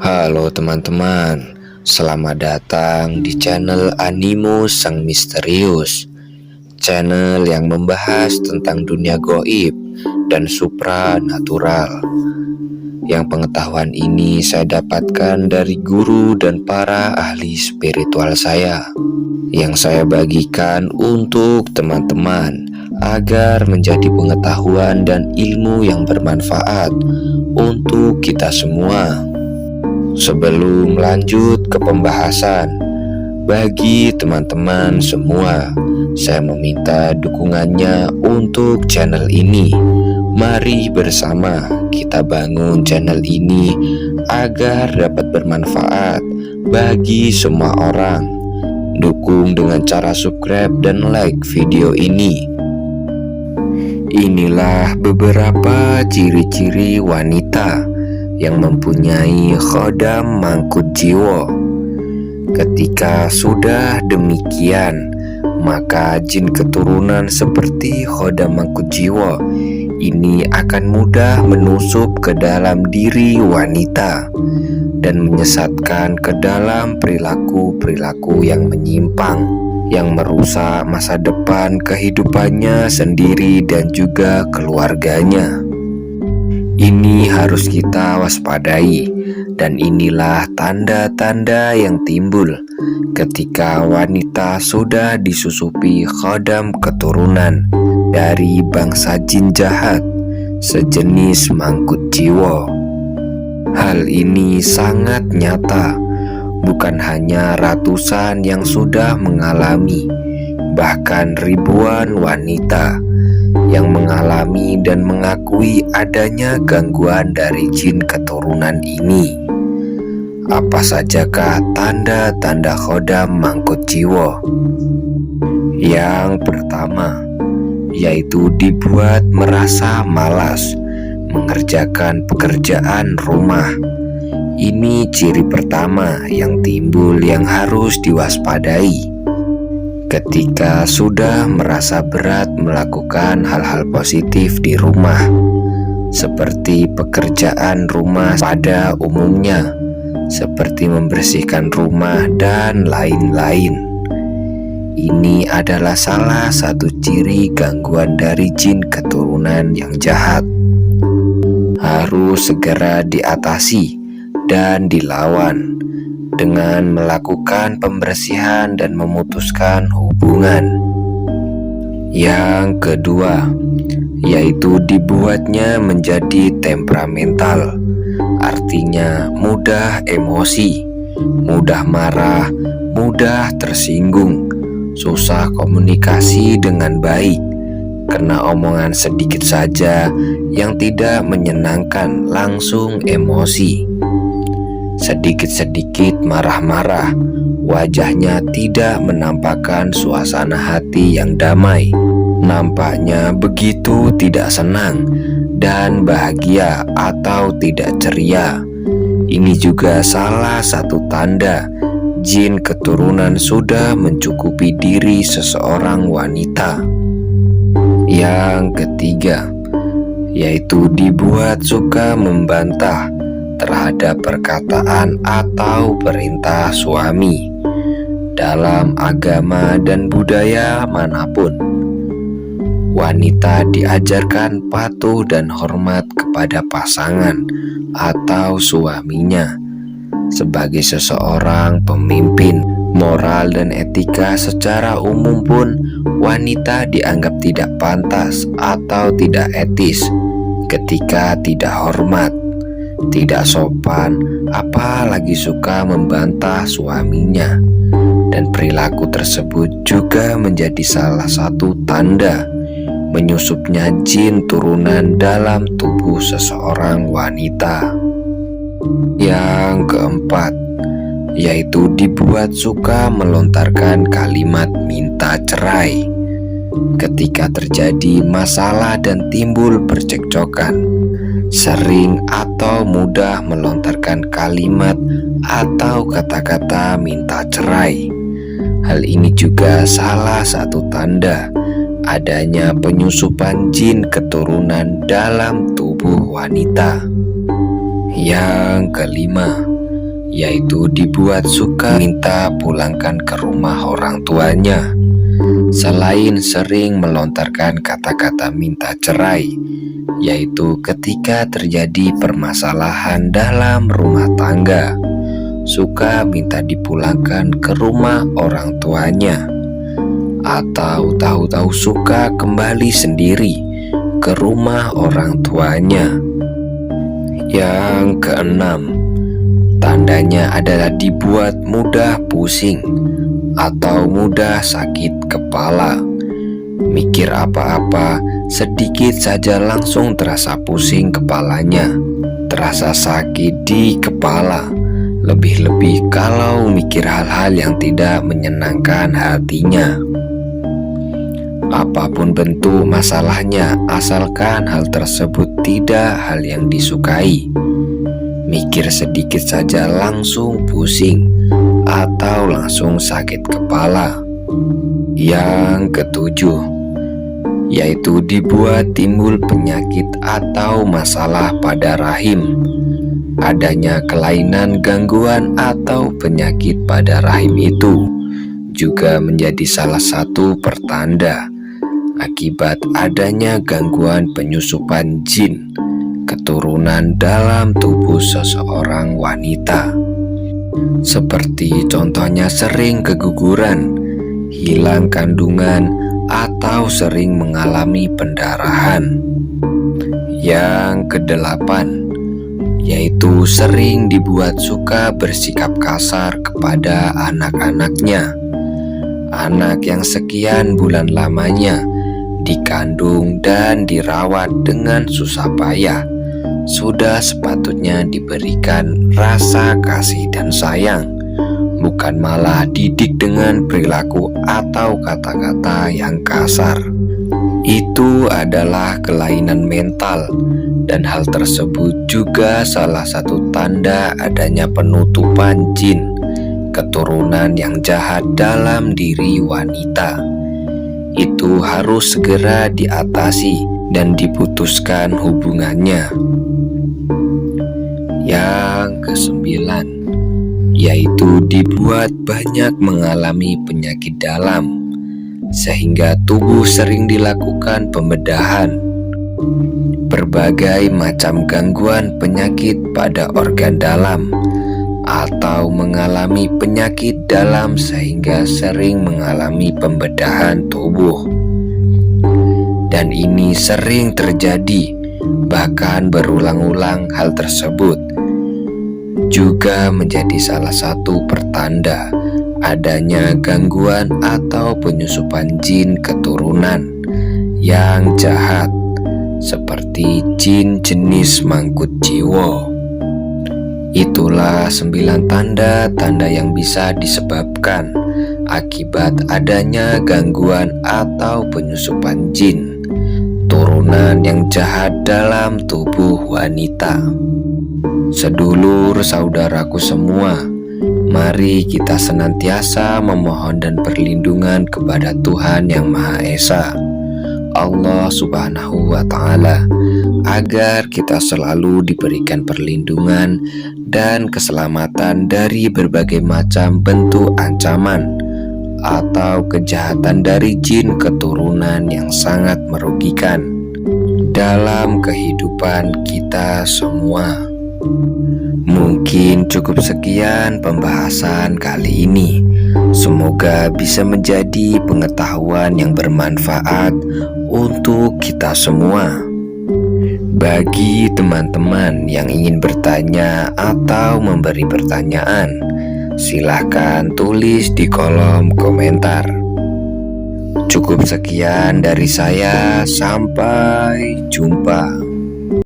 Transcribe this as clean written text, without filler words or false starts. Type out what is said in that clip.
Halo teman-teman, selamat datang di channel Animo Sang Misterius. Channel yang membahas tentang dunia gaib dan supranatural. Yang pengetahuan ini saya dapatkan dari guru dan para ahli spiritual saya, yang saya bagikan untuk teman-teman agar menjadi pengetahuan dan ilmu yang bermanfaat untuk kita semua. Sebelum lanjut ke pembahasan, bagi teman-teman semua, saya meminta dukungannya untuk channel ini. Mari bersama kita bangun channel ini agar dapat bermanfaat bagi semua orang. Dukung dengan cara subscribe dan like video ini. Inilah beberapa ciri-ciri wanita yang mempunyai khodam mangkut jiwa. Ketika sudah demikian, maka jin keturunan seperti khodam mangkut jiwa ini akan mudah menusuk ke dalam diri wanita dan menyesatkan ke dalam perilaku-perilaku yang menyimpang, yang merusak masa depan kehidupannya sendiri dan juga keluarganya. Ini harus kita waspadai, dan inilah tanda-tanda yang timbul ketika wanita sudah disusupi khodam keturunan dari bangsa jin jahat sejenis mangkut jiwa. Hal ini sangat nyata, bukan hanya ratusan yang sudah mengalami, bahkan ribuan wanita yang mengalami dan mengakui adanya gangguan dari jin keturunan ini. Apa sajakah tanda-tanda khodam mangkut jiwa? Yang pertama, yaitu dibuat merasa malas mengerjakan pekerjaan rumah. Ini ciri pertama yang timbul yang harus diwaspadai. Ketika sudah merasa berat melakukan hal-hal positif di rumah, seperti pekerjaan rumah pada umumnya, seperti membersihkan rumah dan lain-lain. Ini adalah salah satu ciri gangguan dari jin keturunan yang jahat. Harus segera diatasi dan dilawan dengan melakukan pembersihan dan memutuskan hubungan. Yang kedua, yaitu dibuatnya menjadi temperamental, artinya mudah emosi, mudah marah, mudah tersinggung, susah komunikasi dengan baik, kena omongan sedikit saja yang tidak menyenangkan langsung emosi. Sedikit-sedikit marah-marah, wajahnya tidak menampakkan suasana hati yang damai. Nampaknya begitu tidak senang dan bahagia atau tidak ceria. Ini juga salah satu tanda jin keturunan sudah mencukupi diri seseorang wanita. Yang ketiga, yaitu dibuat suka membantah terhadap perkataan atau perintah suami dalam agama dan budaya manapun. Wanita diajarkan patuh dan hormat kepada pasangan atau suaminya. Sebagai seseorang pemimpin, moral dan etika secara umum pun wanita dianggap tidak pantas atau tidak etis ketika tidak hormat, tidak sopan, apalagi suka membantah suaminya. Dan perilaku tersebut juga menjadi salah satu tanda menyusupnya jin turunan dalam tubuh seseorang wanita. Yang keempat, yaitu dibuat suka melontarkan kalimat minta cerai ketika terjadi masalah dan timbul percekcokan. Sering atau mudah melontarkan kalimat atau kata-kata minta cerai. Hal ini juga salah satu tanda adanya penyusupan jin keturunan dalam tubuh wanita. Yang kelima, yaitu dibuat suka minta pulangkan ke rumah orang tuanya. Selain sering melontarkan kata-kata minta cerai, yaitu ketika terjadi permasalahan dalam rumah tangga, suka minta dipulangkan ke rumah orang tuanya, atau tahu-tahu suka kembali sendiri ke rumah orang tuanya. Yang keenam, tandanya adalah dibuat mudah pusing atau mudah sakit kepala. Mikir apa-apa, sedikit saja langsung terasa pusing kepalanya, terasa sakit di kepala. Lebih-lebih kalau mikir hal-hal yang tidak menyenangkan hatinya. Apapun bentuk masalahnya, asalkan hal tersebut tidak hal yang disukai. Mikir sedikit saja langsung pusing atau langsung sakit kepala. Yang ketujuh, yaitu dibuat timbul penyakit atau masalah pada rahim. Adanya kelainan, gangguan, atau penyakit pada rahim itu juga menjadi salah satu pertanda akibat adanya gangguan penyusupan jin keturunan dalam tubuh seseorang wanita. Seperti contohnya sering keguguran, hilang kandungan, atau sering mengalami pendarahan. Yang kedelapan, yaitu sering dibuat suka bersikap kasar kepada anak-anaknya. Anak yang sekian bulan lamanya dikandung dan dirawat dengan susah payah, sudah sepatutnya diberikan rasa kasih dan sayang, bukan malah didik dengan perilaku atau kata-kata yang kasar. Itu adalah kelainan mental, dan hal tersebut juga salah satu tanda adanya penutupan jin keturunan yang jahat dalam diri wanita. Itu harus segera diatasi dan diputuskan hubungannya. Yang kesembilan, yaitu dibuat banyak mengalami penyakit dalam, sehingga tubuh sering dilakukan pembedahan. Berbagai macam gangguan penyakit pada organ dalam, atau mengalami penyakit dalam sehingga sering mengalami pembedahan tubuh. Dan ini sering terjadi, bahkan berulang-ulang. Hal tersebut juga menjadi salah satu pertanda adanya gangguan atau penyusupan jin keturunan yang jahat, seperti jin jenis mangkut jiwo. Itulah 9 tanda-tanda yang bisa disebabkan akibat adanya gangguan atau penyusupan jin turunan yang jahat dalam tubuh wanita. Sedulur saudaraku semua, mari kita senantiasa memohon dan perlindungan kepada Tuhan Yang Maha Esa, Allah Subhanahu wa Ta'ala, agar kita selalu diberikan perlindungan dan keselamatan dari berbagai macam bentuk ancaman atau kejahatan dari jin keturunan yang sangat merugikan dalam kehidupan kita semua. Mungkin cukup sekian pembahasan kali ini. Semoga bisa menjadi pengetahuan yang bermanfaat untuk kita semua. Bagi teman-teman yang ingin bertanya atau memberi pertanyaan, silahkan tulis di kolom komentar. Cukup sekian dari saya, sampai jumpa.